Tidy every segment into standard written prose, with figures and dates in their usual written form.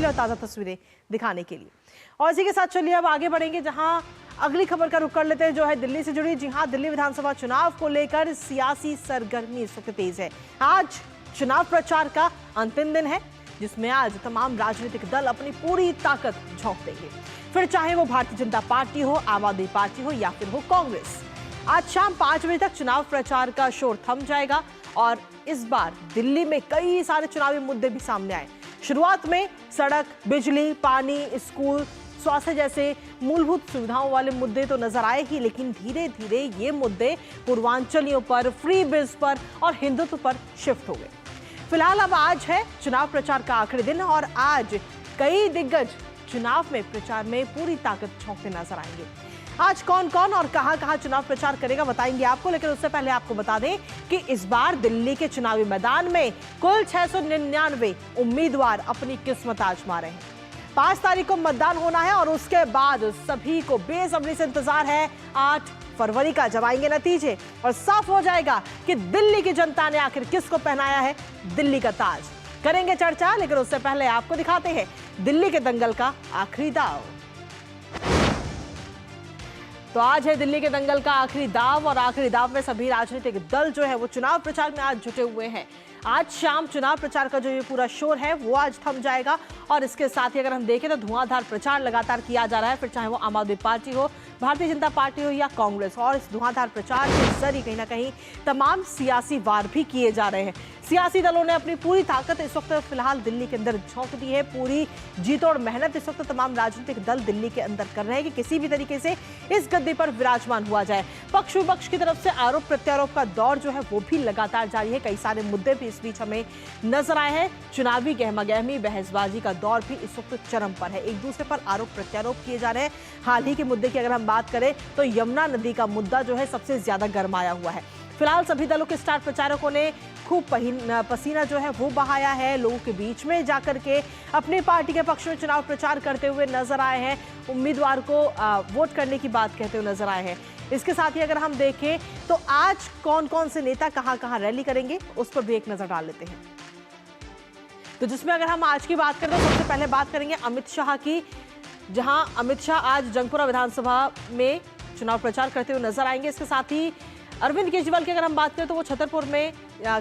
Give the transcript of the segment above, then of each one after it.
लिए और ताज़ा तस्वीरें दिखाने के लिए। और इसी के साथ चलिए अब आगे बढ़ेंगे, जहां अगली खबर का रुख कर लेते हैं जो है दिल्ली से जुड़ी। जी हां, दिल्ली विधानसभा चुनाव को लेकर सियासी सरगर्मी इस वक्त तेज है। आज चुनाव प्रचार का अंतिम दिन है, जिसमें आज तमाम राजनीतिक दल अपनी पूरी ताकत झोंक देंगे। फिर चाहे वो भारतीय जनता पार्टी हो, आम आदमी पार्टी हो या फिर हो कांग्रेस। आज शाम 5 बजे तक चुनाव प्रचार का शोर थम जाएगा और इस बार दिल्ली में कई सारे चुनावी मुद्दे भी सामने आए। शुरुआत में सड़क, बिजली, पानी, स्कूल, स्वास्थ्य जैसे मूलभूत सुविधाओं वाले मुद्दे तो नजर आए ही, लेकिन धीरे धीरे ये मुद्दे पूर्वांचलियों पर, फ्री बिज पर और हिंदुत्व पर शिफ्ट हो गए। फिलहाल अब आज है चुनाव प्रचार का आखिरी दिन और आज कई दिग्गज चुनाव में प्रचार में पूरी ताकत झोंकते नजर आएंगे। आज कौन कौन और कहां चुनाव प्रचार करेगा बताएंगे आपको, लेकिन उससे पहले आपको बता दें कि इस बार दिल्ली के चुनावी मैदान में कुल 699 उम्मीदवार अपनी किस्मत आजमा रहे हैं। 5 तारीख को मतदान होना है और उसके बाद सभी को बेसब्री से इंतजार है 8 फरवरी का, जब आएंगे नतीजे और साफ हो जाएगा कि दिल्ली की जनता ने आखिर किसको पहनाया है दिल्ली का ताज। करेंगे चर्चा, लेकिन उससे पहले आपको दिखाते हैं दिल्ली के दंगल का आखिरी दाव। तो आज है दिल्ली के दंगल का आखिरी दाव और आखिरी दाव में सभी राजनीतिक दल जो है वो चुनाव प्रचार में आज जुटे हुए हैं। आज शाम चुनाव प्रचार का जो ये पूरा शोर है वो आज थम जाएगा और इसके साथ ही अगर हम देखें तो धुआंधार प्रचार लगातार किया जा रहा है, फिर चाहे वो आम आदमी पार्टी हो, भारतीय जनता पार्टी हो या कांग्रेस। और इस धुआंधार प्रचार के जरिए कहीं ना कहीं तमाम सियासी वार भी किए जा रहे हैं। सियासी दलों ने अपनी पूरी ताकत इस वक्त फिलहाल दिल्ली के अंदर झोंक दी है। पूरी जीतोड़ मेहनत इस वक्त तमाम राजनीतिक दल दिल्ली के अंदर कर रहे हैं कि किसी भी तरीके से इस गद्दी पर विराजमान हुआ जाए। पक्ष विपक्ष की तरफ से आरोप प्रत्यारोप का दौर जो है वो भी लगातार जारी है। कई सारे मुद्दे भी इस बीच हमें नजर आए हैं। चुनावी गहमागहमी, बहसबाजी का दौर भी इस वक्त चरम पर है। एक दूसरे पर आरोप प्रत्यारोप किए जा रहे हैं। हाल ही के मुद्दे की अगर हम बात करें तो यमुना नदी का मुद्दा जो है सबसे ज्यादा गरमाया हुआ है। फिलहाल सभी दलों के स्टार प्रचारकों ने खूब पसीना जो है वो बहाया है, लोगों के बीच में जाकर के अपनी पार्टी के पक्ष में चुनाव प्रचार करते हुए नजर आए हैं, उम्मीदवार को वोट करने की बात कहते हुए नजर आए हैं। इसके साथ ही अगर हम देखें तो आज कौन कौन से नेता कहां कहां रैली करेंगे उस पर भी एक नजर डाल लेते हैं। तो जिसमें अगर हम आज की बात करें तो सबसे पहले बात करेंगे अमित शाह की, जहां अमित शाह आज जंगपुरा विधानसभा में चुनाव प्रचार करते हुए नजर आएंगे। इसके साथ ही अरविंद केजरीवाल की अगर हम बात करें तो वो छतरपुर में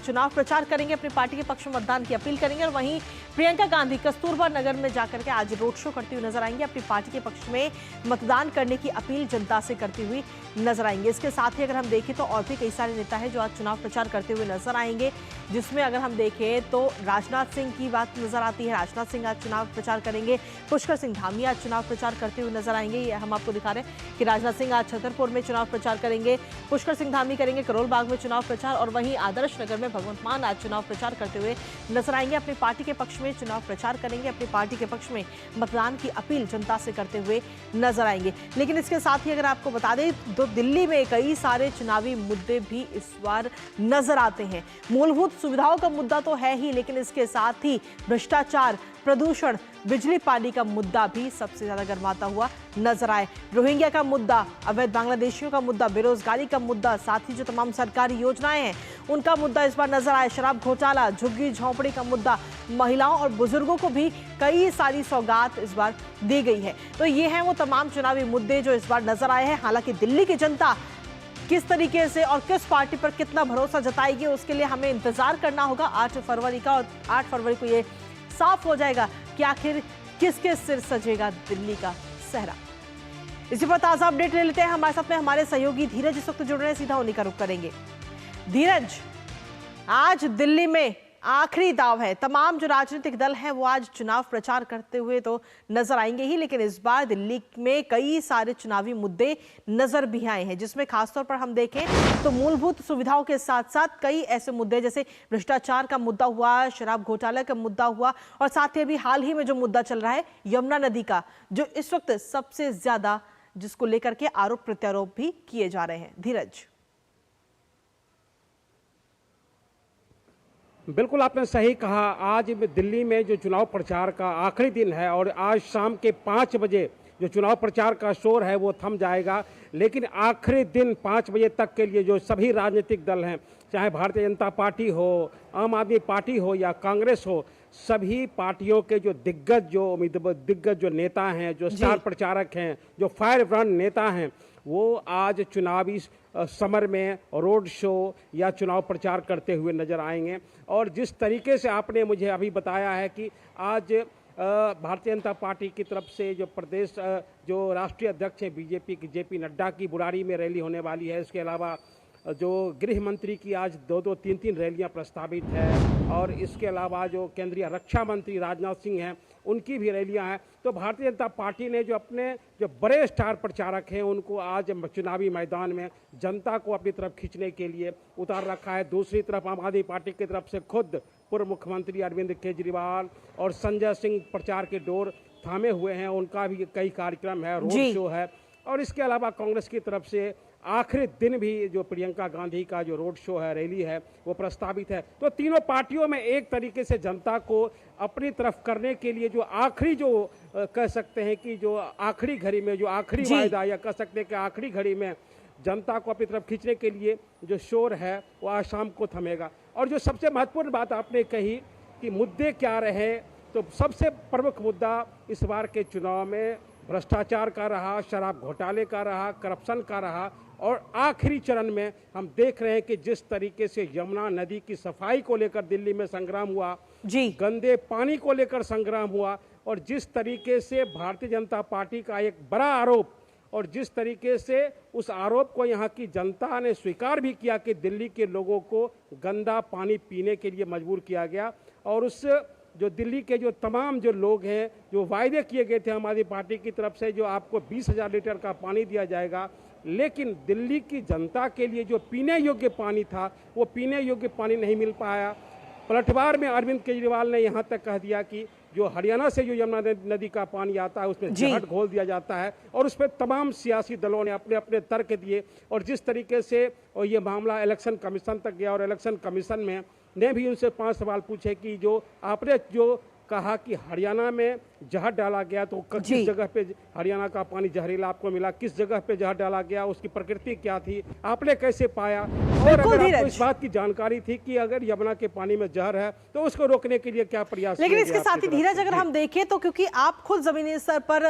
चुनाव प्रचार करेंगे, अपनी पार्टी के पक्ष में मतदान की अपील करेंगे। और वहीं प्रियंका गांधी कस्तूरबा नगर में जाकर के आज रोड शो करती हुई नजर आएंगे, अपनी पार्टी के पक्ष में मतदान करने की अपील जनता से करती हुई नजर आएंगे। इसके साथ ही अगर हम देखें तो और भी कई सारे नेता हैं जो आज चुनाव प्रचार करते हुए नजर आएंगे, जिसमें अगर हम देखें तो राजनाथ सिंह की बात नजर आती है। राजनाथ सिंह आज चुनाव प्रचार करेंगे। पुष्कर सिंह धामी आज चुनाव प्रचार करते हुए नजर आएंगे। ये हम आपको दिखा रहे हैं कि राजनाथ सिंह आज छतरपुर में चुनाव प्रचार करेंगे, पुष्कर सिंह धामी करेंगे करोल बाग में चुनाव प्रचार और वहीं आदर्श नगर में भगवंत मान आज चुनाव प्रचार करते हुए नजर आएंगे। अपनी पार्टी के पक्ष में चुनाव प्रचार करेंगे, अपनी पार्टी के पक्ष में मतदान की अपील जनता से करते हुए नजर आएंगे। लेकिन इसके साथ ही अगर आपको बता दें तो दिल्ली में कई सारे चुनावी मुद्दे भी इस बार नजर आते हैं। मूलभूत सुविधाओं का मुद्दा तो है ही, लेकिन इसके साथ ही भ्रष्टाचार, प्रदूषण, बिजली पानी का मुद्दा भी सबसे ज्यादा गरमाता हुआ नजर आए। रोहिंग्या का मुद्दा, अवैध बांग्लादेशियों का मुद्दा, बेरोजगारी का मुद्दा, साथ ही जो तमाम सरकारी योजनाएं हैं उनका मुद्दा इस बार नजर आए। शराब घोटाला, झुग्गी झोंपड़ी का मुद्दा, महिलाओं और बुजुर्गों को भी कई सारी सौगात इस बार दी गई है। तो ये हैं वो तमाम चुनावी मुद्दे जो इस बार नजर आए हैं। हालांकि दिल्ली की जनता किस तरीके से और किस पार्टी पर कितना भरोसा जताएगी उसके लिए हमें इंतजार करना होगा 8 फरवरी का। और 8 फरवरी को ये साफ हो जाएगा कि आखिर किसके सिर सजेगा दिल्ली का सेहरा। इसी पर ताजा अपडेट ले लेते हैं। हमारे साथ में हमारे सहयोगी धीरज इस वक्त जुड़ रहे हैं, सीधा उन्हीं का रुख करेंगे। धीरज, आज दिल्ली में आखिरी दाव है। तमाम जो राजनीतिक दल हैं वो आज चुनाव प्रचार करते हुए तो नजर आएंगे ही, लेकिन इस बार दिल्ली में कई सारे चुनावी मुद्दे नजर भी आए हैं, जिसमें खासतौर पर हम देखें तो मूलभूत सुविधाओं के साथ साथ कई ऐसे मुद्दे जैसे भ्रष्टाचार का मुद्दा हुआ, शराब घोटाला का मुद्दा हुआ और साथ ही अभी हाल ही में जो मुद्दा चल रहा है यमुना नदी का, जो इस वक्त सबसे ज्यादा जिसको लेकर के आरोप प्रत्यारोप भी किए जा रहे हैं। धीरज, बिल्कुल आपने सही कहा। आज दिल्ली में जो चुनाव प्रचार का आखिरी दिन है और आज शाम के 5 बजे जो चुनाव प्रचार का शोर है वो थम जाएगा, लेकिन आखिरी दिन 5 बजे तक के लिए जो सभी राजनीतिक दल हैं, चाहे भारतीय जनता पार्टी हो, आम आदमी पार्टी हो या कांग्रेस हो, सभी पार्टियों के जो दिग्गज जो नेता हैं, जो स्टार प्रचारक हैं, जो फायर ब्रांड नेता हैं, वो आज चुनावी समर में रोड शो या चुनाव प्रचार करते हुए नजर आएंगे। और जिस तरीके से आपने मुझे अभी बताया है कि आज भारतीय जनता पार्टी की तरफ से जो प्रदेश जो राष्ट्रीय अध्यक्ष हैं बीजेपी की जेपी नड्डा की बुराड़ी में रैली होने वाली है। इसके अलावा जो गृह मंत्री की आज 2-3 रैलियां प्रस्तावित है, और इसके अलावा जो केंद्रीय रक्षा मंत्री राजनाथ सिंह हैं उनकी भी रैलियां हैं। तो भारतीय जनता पार्टी ने जो अपने जो बड़े स्टार प्रचारक हैं उनको आज चुनावी मैदान में जनता को अपनी तरफ खींचने के लिए उतार रखा है। दूसरी तरफ आम आदमी पार्टी की तरफ से खुद पूर्व मुख्यमंत्री अरविंद केजरीवाल और संजय सिंह प्रचार के डोर थामे हुए हैं, उनका भी कई कार्यक्रम है, रोड शो है। और इसके अलावा कांग्रेस की तरफ से आखिरी दिन भी जो प्रियंका गांधी का जो रोड शो है, रैली है, वो प्रस्तावित है। तो तीनों पार्टियों में एक तरीके से जनता को अपनी तरफ करने के लिए जो आखिरी जो कह सकते हैं कि जो आखिरी घड़ी में जो आखिरी वायदा, या कह सकते हैं कि आखिरी घड़ी में जनता को अपनी तरफ खींचने के लिए जो शोर है वो आज शाम को थमेगा। और जो सबसे महत्वपूर्ण बात आपने कही कि मुद्दे क्या रहे, तो सबसे प्रमुख मुद्दा इस बार के चुनाव में भ्रष्टाचार का रहा, शराब घोटाले का रहा, करप्शन का रहा। और आखिरी चरण में हम देख रहे हैं कि जिस तरीके से यमुना नदी की सफाई को लेकर दिल्ली में संग्राम हुआ, गंदे पानी को लेकर संग्राम हुआ, और जिस तरीके से भारतीय जनता पार्टी का एक बड़ा आरोप, और जिस तरीके से उस आरोप को यहाँ की जनता ने स्वीकार भी किया कि दिल्ली के लोगों को गंदा पानी पीने के लिए मजबूर किया गया। और उस जो दिल्ली के जो तमाम जो लोग हैं, जो वायदे किए गए थे हमारी पार्टी की तरफ से, जो आपको 20,000 लीटर का पानी दिया जाएगा, लेकिन दिल्ली की जनता के लिए जो पीने योग्य पानी था वो पीने योग्य पानी नहीं मिल पाया। पलटवार में अरविंद केजरीवाल ने यहाँ तक कह दिया कि जो हरियाणा से जो यमुना नदी का पानी आता है उसमें जहर घोल दिया जाता है, और उस पर तमाम सियासी दलों ने अपने अपने तर्क दिए। और जिस तरीके से और ये मामला इलेक्शन कमीशन तक गया, और इलेक्शन कमीशन में ने भी उनसे 5 सवाल पूछे कि जो आपने जो कहा कि हरियाणा में जहर डाला गया, तो किस जगह पे हरियाणा का पानी जहरीला आपको मिला, किस जगह पे जहर डाला गया, उसकी प्रकृति क्या थी, आपने कैसे पाया। और अगर आपको इस बात की जानकारी थी कि अगर यमुना के पानी में जहर है तो उसको रोकने के लिए क्या प्रयास। लेकिन इसके साथ ही धीरज, अगर हम देखें तो क्योंकि आप खुद जमीनी स्तर पर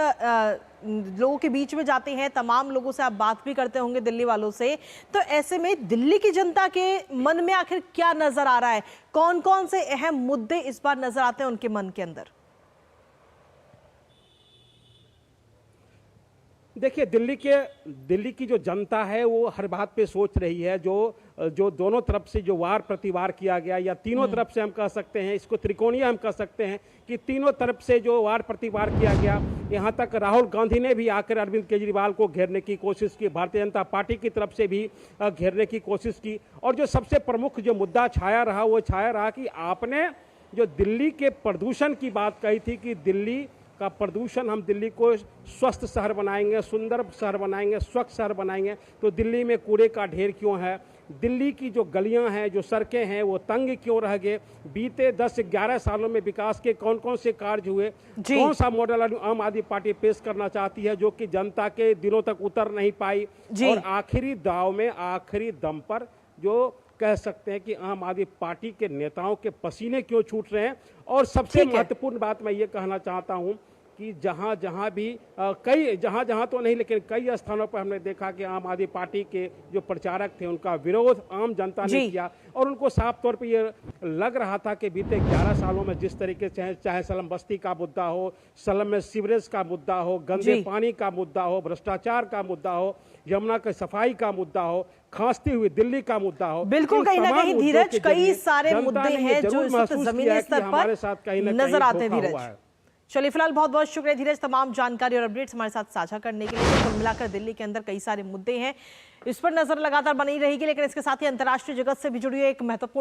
लोगों के बीच में जाते हैं, तमाम लोगों से आप बात भी करते होंगे दिल्ली वालों से, तो ऐसे में दिल्ली की जनता के मन में आखिर क्या नजर आ रहा है, कौन कौन से अहम मुद्दे इस बार नजर आते हैं उनके मन के अंदर? देखिए, दिल्ली की जो जनता है वो हर बात पे सोच रही है। जो दोनों तरफ से जो वार प्रतिवार किया गया, या तीनों तरफ से हम कह सकते हैं, इसको त्रिकोणीय हम कह सकते हैं कि तीनों तरफ से जो वार प्रतिवार किया गया, यहाँ तक राहुल गांधी ने भी आकर अरविंद केजरीवाल को घेरने की कोशिश की, भारतीय जनता पार्टी की तरफ से भी घेरने की कोशिश की। और जो सबसे प्रमुख जो मुद्दा छाया रहा वो छाया रहा कि आपने जो दिल्ली के प्रदूषण की बात कही थी कि दिल्ली का प्रदूषण, हम दिल्ली को स्वस्थ शहर बनाएंगे, सुंदर शहर बनाएंगे, स्वच्छ शहर बनाएंगे, तो दिल्ली में कूड़े का ढेर क्यों है, दिल्ली की जो गलियां हैं, जो सड़कें हैं, वो तंग क्यों रह गए, बीते 10-11 सालों में विकास के कौन कौन से कार्य हुए, कौन सा मॉडल आम आदमी पार्टी पेश करना चाहती है जो कि जनता के दिलों तक उतर नहीं पाई। और आखिरी दाव में, आखिरी दम पर जो कह सकते हैं कि आम आदमी पार्टी के नेताओं के पसीने क्यों छूट रहे हैं। और सबसे महत्वपूर्ण बात मैं ये कहना चाहता हूं कि जहां जहां तो नहीं, लेकिन कई स्थानों पर हमने देखा कि आम आदमी पार्टी के जो प्रचारक थे उनका विरोध आम जनता ने किया, और उनको साफ तौर पे ये लग रहा था कि बीते 11 सालों में जिस तरीके से चाहे सलम बस्ती का मुद्दा हो, सलम में सीवरेज का मुद्दा हो, गंदे पानी का मुद्दा हो, भ्रष्टाचार का मुद्दा हो, यमुना की सफाई का मुद्दा हो, खांसती हुई दिल्ली का मुद्दा हो, बिल्कुल कहीं ना कहीं धीरज कई सारे मुद्दे हैं जो जमीनी स्तर पर नजर आते हैं। धीरज, चलिए फिलहाल बहुत बहुत शुक्रिया धीरज, तमाम जानकारी और अपडेट्स हमारे साथ साझा करने के लिए। कुल मिलाकर दिल्ली के अंदर कई सारे मुद्दे हैं, इस पर नजर लगातार बनी रहेगी, लेकिन इसके साथ ही अंतर्राष्ट्रीय जगत से भी जुड़ी एक महत्वपूर्ण